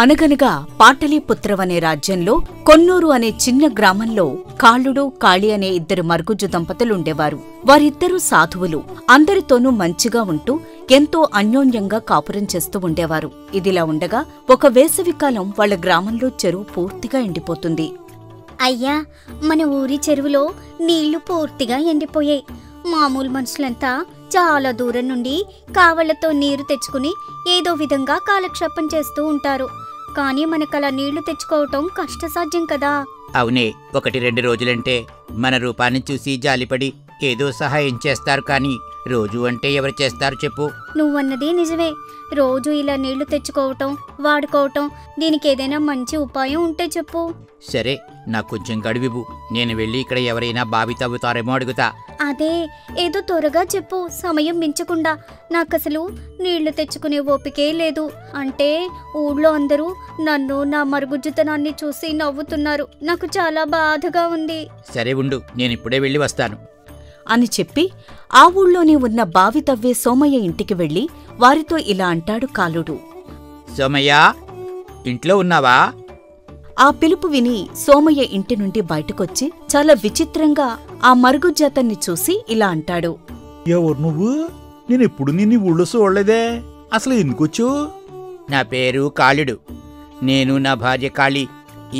అనగనగా పాటలీపుత్రమనే రాజ్యంలో కొన్నూరు అనే చిన్న గ్రామంలో కాళుడు కాళి అనే ఇద్దరు మరుగుజ్జు దంపతులుండేవారు. వారిద్దరూ సాధువులు. అందరితోనూ మంచిగా ఉంటూ ఎంతో అన్యోన్యంగా కాపురం చేస్తూ ఉండేవారు. ఇదిలా ఉండగా ఒక వేసవికాలం వాళ్ల గ్రామంలో చెరువు పూర్తిగా ఎండిపోతుంది. అయ్యా, మన ఊరి చెరువులో నీళ్లు పూర్తిగా ఎండిపోయాయి. మామూలు మనుషులంతా చాలా దూరం నుండి కావళ్లతో నీరు తెచ్చుకుని ఏదో విధంగా కాలక్షేపం చేస్తూ ఉంటారు. కానీ మనకలా నీళ్లు తెచ్చుకోవటం కష్టసాధ్యం కదా. అవునే, 1-2 రోజులంటే మన రూపాన్ని చూసి జాలిపడి ఏదో సహాయం చేస్తారు, కానీ రోజు అంటే ఎవరు చేస్తారు చెప్పు? నువ్వన్నది నిజమే. రోజు ఇలా నీళ్లు తెచ్చుకోవటం, వాడుకోవటం, దీనికి ఏదైనా మంచి ఉపాయం ఉంటే చెప్పు. సరే, నాకు కొంచెం గడువివు. నేను వెళ్ళి ఇక్కడ ఎవరైనా బావి తవ్వుతారేమో అడుగుతా. అదే, ఏదో త్వరగా చెప్పు, సమయం మించకుండా. నాకసలు నీళ్లు తెచ్చుకునే ఓపికే లేదు. అంటే ఊళ్ళో అందరూ నన్ను, నా మరుగుజ్జుతనాన్ని చూసి నవ్వుతున్నారు. నాకు చాలా బాధగా ఉంది. సరే ఉండు, నేనిప్పుడే వెళ్ళి వస్తాను అని చెప్పి ఆ ఊళ్ళోనే ఉన్న బావి తవ్వే సోమయ్య ఇంటికి వెళ్లి వారితో ఇలా అంటాడు కాళుడు. సోమయ్య, ఇంట్లో ఉన్నావా? ఆ పిలుపు విని సోమయ్య ఇంటి నుండి బయటకొచ్చి చాలా విచిత్రంగా ఆ మరుగుజ్జతన్ని చూసి ఇలా అంటాడు. ఎవరు నువ్వు? నేనెప్పుడు నిన్ను ఊళ్ళో చూడలేదే. అసలు ఎందుకొచ్చు? నా పేరు కాళుడు. నేను నా భార్య కాళి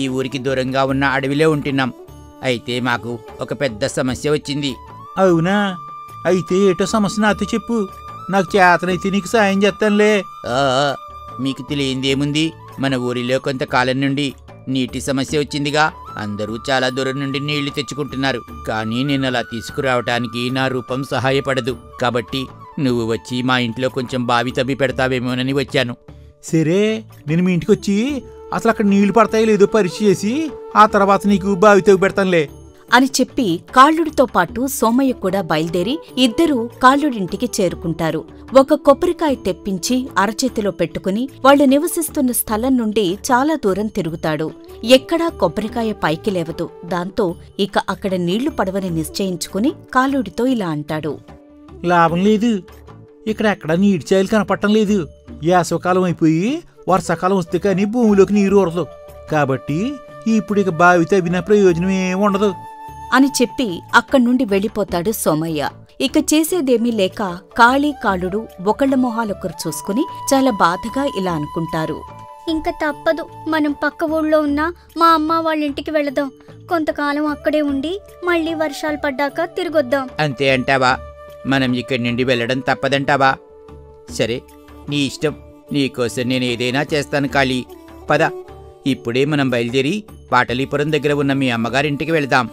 ఈ ఊరికి దూరంగా ఉన్న అడవిలో ఉంటున్నాం. అయితే మాకు ఒక పెద్ద సమస్య వచ్చింది. అవునా? అయితే ఏటో సమస్య నాతో చెప్పు. నాకు చేతనైతే నీకు సాయం చేస్తానులే. మీకు తెలియందేముంది, మన ఊరిలో కొంతకాలం నుండి నీటి సమస్య వచ్చిందిగా. అందరూ చాలా దూరం నుండి నీళ్లు తెచ్చుకుంటున్నారు. కానీ నేను అలా తీసుకురావటానికి నా రూపం సహాయపడదు. కాబట్టి నువ్వు వచ్చి మా ఇంట్లో కొంచెం బావి తవ్వి పెడతావేమోనని వచ్చాను. సరే, నేను మీ ఇంటికి వచ్చి అసలు అక్కడ నీళ్లు పడతాయో లేదో పరీక్ష చేసి ఆ తర్వాత నీకు బావి తవ్వి పెడతానులే అని చెప్పి కాళుడితో పాటు సోమయ్య కూడా బయలుదేరి ఇద్దరూ కాళుడింటికి చేరుకుంటారు. ఒక కొబ్బరికాయ తెప్పించి అరచేతిలో పెట్టుకుని వాళ్లు నివసిస్తున్న స్థలం నుండి చాలా దూరం తిరుగుతాడు. ఎక్కడా కొబ్బరికాయ పైకి లేవదు. దాంతో ఇక అక్కడ నీళ్లు పడవని నిశ్చయించుకుని కాళుడితో ఇలా అంటాడు. లాభం లేదు. ఇక్కడ ఎక్కడా నీటి చాయలు కనపడటం లేదు. వేసవకాలం అయిపోయి వర్షాకాలం వస్తే కానీ భూమిలోకి నీరు ఊరదు. కాబట్టి ఇప్పుడు ఇక బావి తవ్విన ప్రయోజనం ఏముండదు అని చెప్పి అక్కడ్నుండి వెళ్ళిపోతాడు సోమయ్య. ఇక చేసేదేమీ లేక కాళీ కాళుడు ఒకళ్ల మొహాలొకరు చూసుకుని చాలా బాధగా ఇలా అనుకుంటారు. ఇంకా తప్పదు, మనం పక్క ఊళ్ళో ఉన్న మా అమ్మ వాళ్ళింటికి వెళదాం. కొంతకాలం అక్కడే ఉండి మళ్ళీ వర్షాలు పడ్డాక తిరిగొద్దాం. అంతే అంటావా? మనం ఇక్కడి నుండి వెళ్ళడం తప్పదంటావా? సరే, నీ ఇష్టం. నీకోసం నేను ఏదైనా చేస్తాను కాళీ. పద, ఇప్పుడే మనం బయలుదేరి పాటలీపురం దగ్గర ఉన్న మీ అమ్మగారింటికి వెళదాం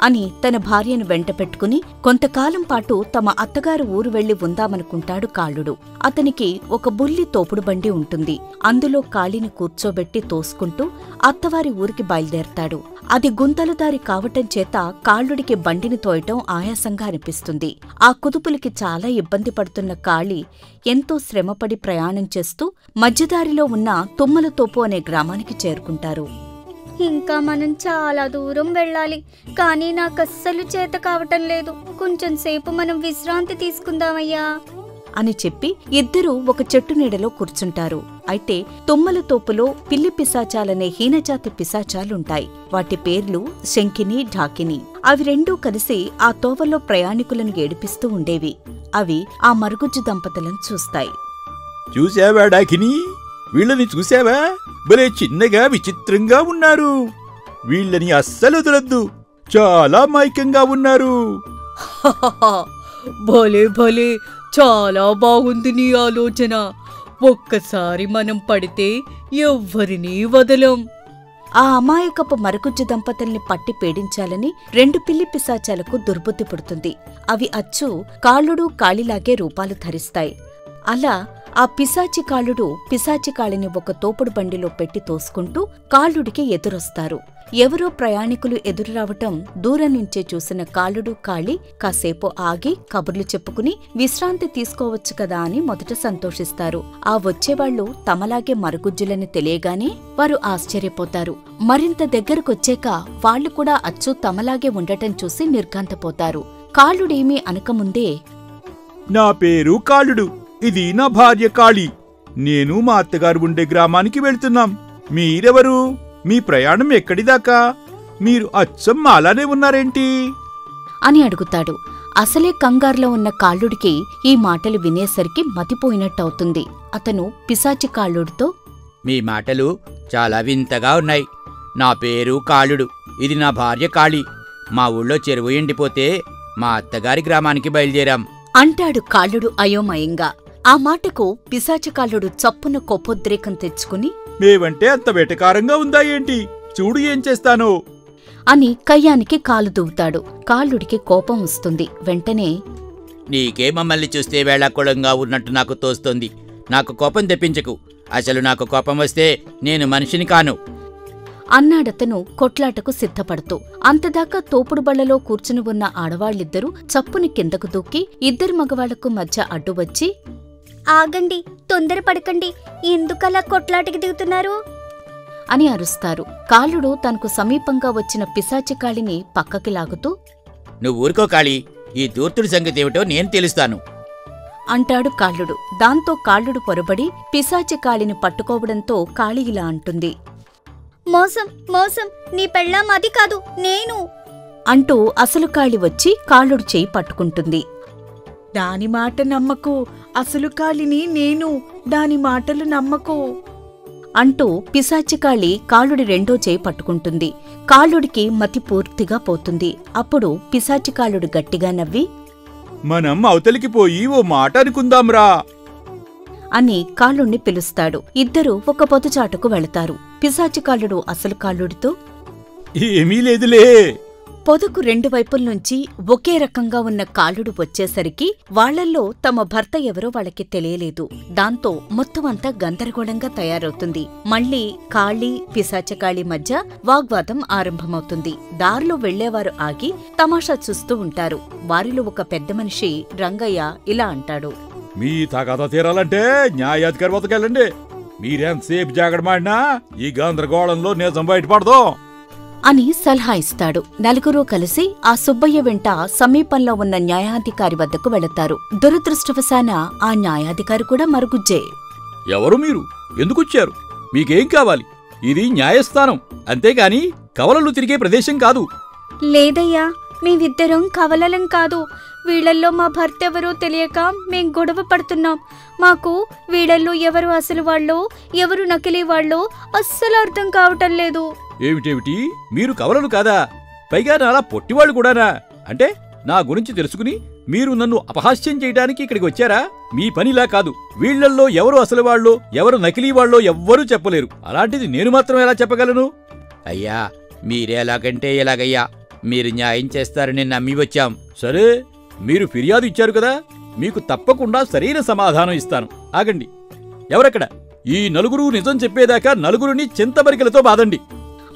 అని తన భార్యను వెంట పెట్టుకుని కొంతకాలం పాటు తమ అత్తగారు ఊరు వెళ్లి ఉందామనుకుంటాడు కాళుడు. అతనికి ఒక బుల్లి తోపుడు బండి ఉంటుంది. అందులో కాళిని కూర్చోబెట్టి తోసుకుంటూ అత్తవారి ఊరికి బయలుదేరతాడు. అది గుంతలు దారి కావటం చేత కాళుడికి బండిని తోయటం ఆయాసంగా అనిపిస్తుంది. ఆ కుదుపులకి చాలా ఇబ్బంది పడుతున్న కాళి ఎంతో శ్రమపడి ప్రయాణం చేస్తూ మధ్యదారిలో ఉన్న తుమ్మలతోపు అనే గ్రామానికి చేరుకుంటారు. ఇంకా మనం చాలా దూరం వెళ్ళాలి, కానీ నాకస్సలు చేత కావటం లేదు. కొంచెం సేపు మనం విశ్రాంతి తీసుకుందామయ్యా అని చెప్పి ఇద్దరూ ఒక చెట్టు నీడలో కూర్చుంటారు. అయితే తుమ్మలతోపులో పిల్లి పిశాచాలనే హీనజాతి పిశాచాలుంటాయి. వాటి పేర్లు శంఖిని, ఢాకిని. అవి రెండూ కలిసి ఆ తోవలో ప్రయాణికులను ఏడిపిస్తూ ఉండేవి. అవి ఆ మరుగుజ్జు దంపతులను చూస్తాయి. చూసావా డాకిని? వీళ్ళని చూసావా? భలే చిన్నగా విచిత్రంగా ఉన్నారు. వీళ్ళని అస్సలు వదలొద్దు. చాలా మైకంగా ఉన్నారు. భలే భలే, చాలా బాగుంది నీ ఆలోచన. ఒక్కసారి మనం పడితే ఎవ్వరినీ వదలం. ఆ అమాయకపు మరుగుజ్జు దంపతుల్ని పట్టి పీడించాలని 2 పిల్లి పిశాచాలకు దుర్బుద్ధి పుడుతుంది. అవి అచ్చు కాళుడు కాళిలాగే రూపాలు ధరిస్తాయి. అలా ఆ పిశాచి కాళుడు పిశాచి కాళిని ఒక తోపుడు బండిలో పెట్టి తోసుకుంటూ కాళుడికి ఎదురొస్తారు. ఎవరో ప్రయాణికులు ఎదురు రావటం దూరం నుంచే చూసిన కాళుడు కాళి కాసేపు ఆగి కబుర్లు చెప్పుకుని విశ్రాంతి తీసుకోవచ్చు కదా అని మొదట సంతోషిస్తారు. ఆ వచ్చేవాళ్లు తమలాగే మరుగుజ్జులని తెలియగానే వారు ఆశ్చర్యపోతారు. మరింత దగ్గరకొచ్చాక వాళ్లు కూడా అచ్చు తమలాగే ఉండటం చూసి నిర్ఘాంతపోతారు. కాళుడేమీ అనకముందే, నా పేరు కాళుడు. ఇది నా భార్య కాళి. నేను మా అత్తగారు ఉండే గ్రామానికి వెళ్తున్నాం. మీరెవరు? మీ ప్రయాణం ఎక్కడిదాకా? మీరు అచ్చం మాలానే ఉన్నారేంటి అని అడుగుతాడు. అసలే కంగారులో ఉన్న కాళ్ళుడికి ఈ మాటలు వినేసరికి మతిపోయినట్టవుతుంది. అతను పిశాచి కాళ్ళుడితో, మీ మాటలు చాలా వింతగా ఉన్నాయి. నా పేరు కాళుడు, ఇది నా భార్య కాళి. మా ఊళ్ళో చెరువు ఎండిపోతే మా అత్తగారి గ్రామానికి బయలుదేరాం అంటాడు కాళ్ళుడు అయోమయంగా. ఆ మాటకు పిశాచకాళ్ళుడు చప్పున కోపోద్రేకం తెచ్చుకుని, మేవంటే అంత వెటకారంగా ఉందా ఏంటి? చూడు ఏం చేస్తానో అని కయ్యానికి కాలు దూవుతాడు. కాళ్ళుడికి కోపం వస్తుంది. వెంటనే, నీకే మమ్మల్ని చూస్తే వేళాకుళంగా ఉన్నట్టు నాకు తోస్తోంది. నాకు కోపం తెప్పించకు. అసలు నాకు కోపం వస్తే నేను మనిషిని కాను అన్నాడతను కొట్లాటకు సిద్ధపడుతూ. అంతదాకా తోపుడు బళ్లలో కూర్చుని ఉన్న ఆడవాళ్ళిద్దరూ చప్పుని కిందకు దూకి ఇద్దరు మగవాళ్లకు మధ్య అడ్డువచ్చి, ఆగండి, తొందరపడకండి, ఎందుకలా కొట్లాటకి దిగుతున్నారు అని అరుస్తారు. కాళ్ళుడు తనకు సమీపంగా వచ్చిన పిశాచికాళిని పక్కకి లాగుతూ, నువ్వు ఊరుకో కాళీ, ఈ దూర్తుడి సంగతేమిటో నేను తెలుస్తాను అంటాడు కాళ్ళుడు. దాంతో కాళ్ళుడు పొరబడి పిశాచికాళిని పట్టుకోవడంతో కాళి ఇలా అంటుంది, మోసం మోసం, నీ పెళ్ళాం అది కాదు, నేను అంటూ అసలు కాళి వచ్చి కాళ్ళుడు చేయి పట్టుకుంటుంది. దాని మాట నమ్మకు, అసలు కాలిని నేను, దాని మాటలు నమ్మకు అంటూ పిశాచికాళి కాళ్ళుడి రెండో చేయి పట్టుకుంటుంది. కాళ్ళుడికి మతి పూర్తిగా పోతుంది. అప్పుడు పిశాచికాళుడు గట్టిగా నవ్వి, మనం అవతలికి పోయి ఓ మాట అనుకుందాంరా అని కాళ్ళుణ్ణి పిలుస్తాడు. ఇద్దరూ ఒక పొదచాటుకు వెళతారు. పిశాచికాళ్ళుడు అసలు కాళ్ళుడితో, ఏమీ లేదులే. పొదకు రెండు వైపుల్నుంచి ఒకే రకంగా ఉన్న కాళ్ళుడు వచ్చేసరికి వాళ్లల్లో తమ భర్త ఎవరో వాళ్ళకి తెలియలేదు. దాంతో మొత్తం అంతా గందరగోళంగా తయారవుతుంది. మళ్లీ కాళీ పిశాచకాళి మధ్య వాగ్వాదం ఆరంభమవుతుంది. దారిలో వెళ్లేవారు ఆగి తమాషా చూస్తూ ఉంటారు. వారిలో ఒక పెద్ద మనిషి రంగయ్య ఇలా అంటాడు, మీ తగాదా తీరాలంటే న్యాయాధికారి వద్దకెళ్ళండి. మీరెంతసేపు జాగడమాడినా ఈ గందరగోళంలో నిజం బయటపడదు అని సలహా ఇస్తాడు. నలుగురూ కలిసి ఆ సుబ్బయ్య వెంట సమీపంలో ఉన్న న్యాయాధికారి వద్దకు వెళతారు. దురదృష్టవశాన ఆ న్యాయాధికారి కూడా మరుగుజ్జే. ఎవరు మీరు? ఎందుకొచ్చారు? మీకేం కావాలి? ఇది న్యాయస్థానం, అంతేగాని కవలలు తిరిగే ప్రదేశం కాదు. లేదయ్యా, మేమిద్దరం కవలలం కాదు. వీళ్ళల్లో మా భర్త ఎవరో తెలియక మేం గొడవ పడుతున్నాం. మాకు వీళ్ళల్లో ఎవరు అసలు వాళ్ళో ఎవరు నకిలీ వాళ్ళో అస్సలు అర్థం కావటం లేదు. ఏమిటేమిటి? మీరు కవలలు కాదా? పైగా నాలా పొట్టివాళ్ళు కూడానా? అంటే నా గురించి తెలుసుకుని మీరు నన్ను అపహాస్యం చేయడానికి ఇక్కడికి వచ్చారా? మీ పనిలా కాదు. వీళ్లల్లో ఎవరు అసలు వాళ్ళో ఎవరు నకిలీ వాళ్ళో ఎవ్వరూ చెప్పలేరు. అలాంటిది నేను మాత్రం ఎలా చెప్పగలను? అయ్యా, మీరే ఎలాగంటే ఎలాగయ్యా, మీరు న్యాయం చేస్తారని నమ్మి వచ్చాం. సరే, మీరు ఫిర్యాదు ఇచ్చారు కదా, మీకు తప్పకుండా సరైన సమాధానం ఇస్తాను. ఆగండి. ఎవరక్కడ? ఈ నలుగురు నిజం చెప్పేదాకా నలుగురిని చింతబరికలతో బాదండి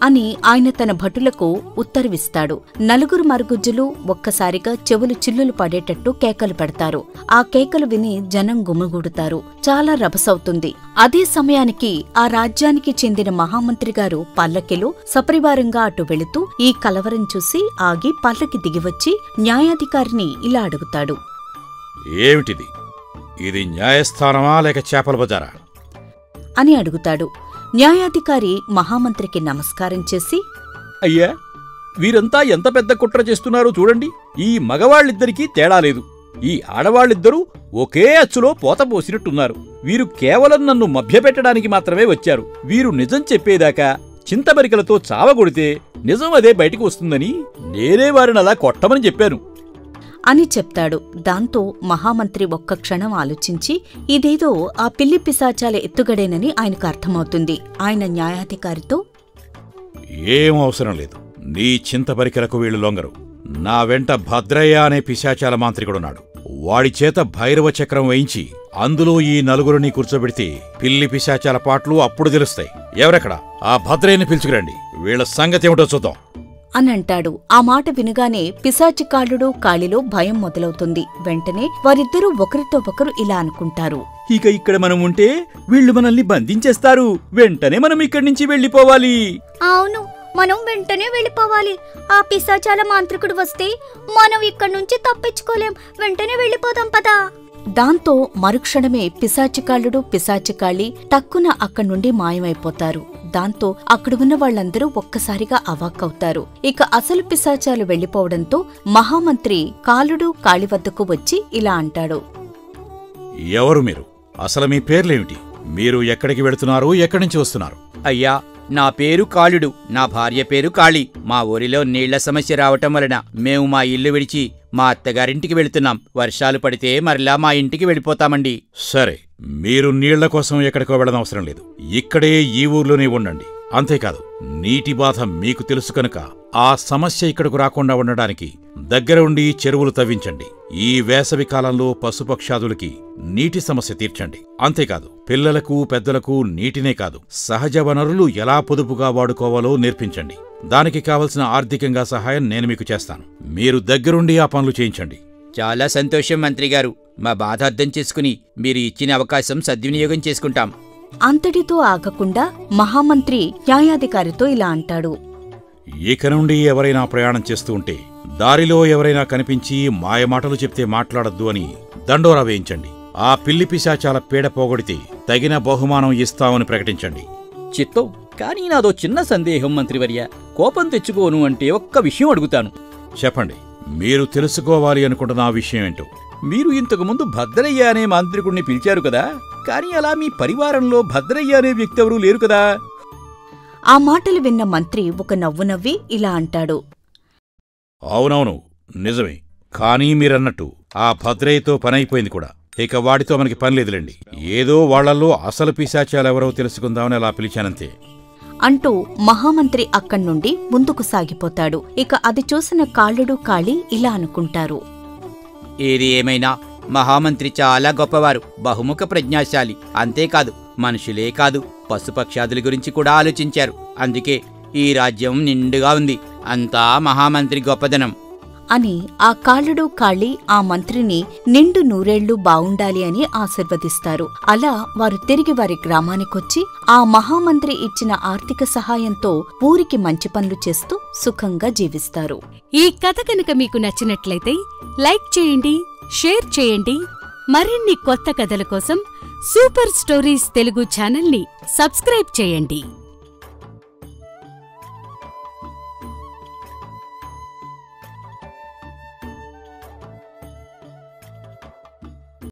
అని ఆయన తన భటులకు ఉత్తర్విస్తాడు. నలుగురు మరుగుజ్జులు ఒక్కసారిగా చెవులు చిల్లులు పడేటట్టు కేకలు పెడతారు. ఆ కేకలు విని జనం గుమిగూడుతారు. చాలా రభసవుతుంది. అదే సమయానికి ఆ రాజ్యానికి చెందిన మహామంత్రి గారు పల్లకిలో సపరివారంగా అటు వెళుతూ ఈ కలవరం చూసి ఆగి పల్లకి దిగివచ్చి న్యాయాధికారిని ఇలా అడుగుతాడు, ఏమిటిది? ఇది న్యాయస్థానమా లేక చేపల బజారా అని అడుగుతాడు. న్యాయాధికారి మహామంత్రికి నమస్కారం చేసి, అయ్యా, వీరంతా ఎంత పెద్ద కుట్ర చేస్తున్నారో చూడండి. ఈ మగవాళ్ళిద్దరికీ తేడా లేదు. ఈ ఆడవాళ్ళిద్దరూ ఒకే అచ్చులో పోత పోసినట్టున్నారు. వీరు కేవలం నన్ను మభ్యపెట్టడానికి మాత్రమే వచ్చారు. వీరు నిజం చెప్పేదాకా చింతబరికలతో చావగొడితే నిజం అదే బయటికి వస్తుందని నేనే వారిని అలా కొట్టమని చెప్పాను అని చెప్తాడు. దాంతో మహామంత్రి ఒక్క క్షణం ఆలోచించి ఇదేదో ఆ పిల్లి పిశాచాల ఎత్తుగడేనని ఆయనకు అర్థమవుతుంది. ఆయన న్యాయాధికారితో, ఏం అవసరం లేదు. నీ చింతబరికలకు వీళ్ళు లొంగరు. నా వెంట భద్రయ్య అనే పిశాచాల మాంత్రికుడున్నాడు. వాడి చేత భైరవ చక్రం వేయించి అందులో ఈ నలుగురిని కూర్చోబెడితే పిల్లి పిశాచాల పాటలు అప్పుడు తెలుస్తాయి. ఎవరెక్కడ? ఆ భద్రయ్యని పిలుచుకురండి. వీళ్ల సంగతేమిటో చూద్దాం అనంటాడు. ఆ మాట వినగానే పిశాచికాళ్ళుడు కాళిలో భయం మొదలవుతుంది. వెంటనే వారిద్దరూ ఒకరితో ఒకరు ఇలా అనుకుంటారు, ఇక ఇక్కడ మనం ఉంటే వీళ్ళు మనల్ని బంధించేస్తారు. వెంటనే మనం ఇక్కడి నుంచి వెళ్ళిపోవాలి. అవును, మనం వెంటనే వెళ్ళిపోవాలి. ఆ పిశాచాల మాంత్రికుడు వస్తే మనం ఇక్కడి నుంచి తప్పించుకోలేం. వెంటనే వెళ్ళిపోదాం పదా. దాంతో మరుక్షణమే పిశాచికాళ్ళుడు పిశాచికాళి టక్కున అక్కడ్నుండి మాయమైపోతారు. దాంతో అక్కడ ఉన్న వాళ్ళందరూ ఒక్కసారిగా అవాక్కవుతారు. ఇక అసలు పిశాచాలు వెళ్లిపోవడంతో మహామంత్రి కాలుడు కాళి వద్దకు వచ్చి ఇలా అంటాడు. ఎవరు మీరు? అసలు మీ పేర్లేమిటి? మీరు ఎక్కడికి వెళుతున్నారు? ఎక్కడి నుంచి వస్తున్నారు? అయ్యా, నా పేరు కాళుడు, నా భార్య పేరు కాళి. మా ఊరిలో నీళ్ల సమస్య రావటం వలన మేము మా ఇల్లు విడిచి మా అత్తగారింటికి వెళుతున్నాం. వర్షాలు పడితే మరలా మా ఇంటికి వెళ్ళిపోతామండి. సరే, మీరు నీళ్ల కోసం ఎక్కడికో వెళ్ళనవసరం లేదు. ఇక్కడే ఈ ఊర్లోనే ఉండండి. అంతేకాదు, నీటి బాధ మీకు తెలుసు కనుక ఆ సమస్య ఇక్కడకు రాకుండా ఉండడానికి దగ్గర ఉండి చెరువులు తవ్వించండి. ఈ వేసవి కాలంలో పశుపక్షాదులకి నీటి సమస్య తీర్చండి. అంతేకాదు, పిల్లలకు పెద్దలకు నీటినే కాదు, సహజ వనరులు ఎలా పొదుపుగా వాడుకోవాలో నేర్పించండి. దానికి కావలసిన ఆర్థికంగా సహాయం నేను మీకు చేస్తాను. మీరు దగ్గరుండి ఆ పనులు చేయించండి. చాలా సంతోషం మంత్రిగారు. మా బాధ అర్థం చేసుకుని మీరు ఇచ్చిన అవకాశం సద్వినియోగం చేసుకుంటాం. అంతటితో ఆగకుండా మహామంత్రి న్యాయాధికారితో ఇలా అంటాడు. ఇక నుండి ఎవరైనా ప్రయాణం చేస్తూ ఉంటే దారిలో ఎవరైనా కనిపించి మాయమాటలు చెప్తే మాట్లాడొద్దు అని దండోరా వేయించండి. ఆ పిల్లి పిశాచాల పీడ పోగొడితే తగిన బహుమానం ఇస్తామని ప్రకటించండి. చిత్తం. కానీ నాదో చిన్న సందేహం మంత్రివర్య. కోపం తెచ్చుకోను అంటే ఒక్క విషయం అడుగుతాను. చెప్పండి, మీరు తెలుసుకోవాలి అనుకుంటున్న ఆ విషయం ఏంటో. మీరు ఇంతకుముందు భద్రయ్య అనే మాంత్రికుణ్ణి పిలిచారు కదా, కానీ అలా మీ పరివారంలో భద్రయ్య అనే వ్యక్తి ఎవరూ లేరు కదా? ఆ మాటలు విన్న మంత్రి ఒక నవ్వు నవ్వి ఇలా అంటాడు. అవునవును, నిజమే. కానీ మీరన్నట్టు ఆ భద్రయ్యతో పనైపోయింది కూడా. ఇక వాడితో మనకి పనిలేదులేండి. ఏదో వాళ్లలో అసలు పిశాచాలెవరో తెలుసుకుందామని అలా పిలిచానంతే అంటూ మహామంత్రి అక్కడ్నుండి ముందుకు సాగిపోతాడు. ఇక అది చూసిన కాళ్ళుడు కాళి ఇలా అనుకుంటారు. ఏది ఏమైనా మహామంత్రి చాలా గొప్పవారు, బహుముఖ ప్రజ్ఞాశాలి. అంతేకాదు, మనుషులే కాదు, పశుపక్షాదుల గురించి కూడా ఆలోచించారు. అందుకే ఈ రాజ్యం నిండుగా ఉంది. అంతా మహామంత్రి గొప్పదనం అని ఆ కాళ్ళుడు కాళి ఆ మంత్రిని నిండు నూరేళ్లు బావుండాలి అని ఆశీర్వదిస్తారు. అలా వారు తిరిగి వారి గ్రామానికొచ్చి ఆ మహామంత్రి ఇచ్చిన ఆర్థిక సహాయంతో ఊరికి మంచి పనులు చేస్తూ సుఖంగా జీవిస్తారు. ఈ కథ కనుక మీకు నచ్చినట్లయితే లైక్ చేయండి, షేర్ చేయండి. మరిన్ని కొత్త కథల కోసం సూపర్ స్టోరీస్ తెలుగు ఛానల్ని సబ్స్క్రైబ్ చేయండి.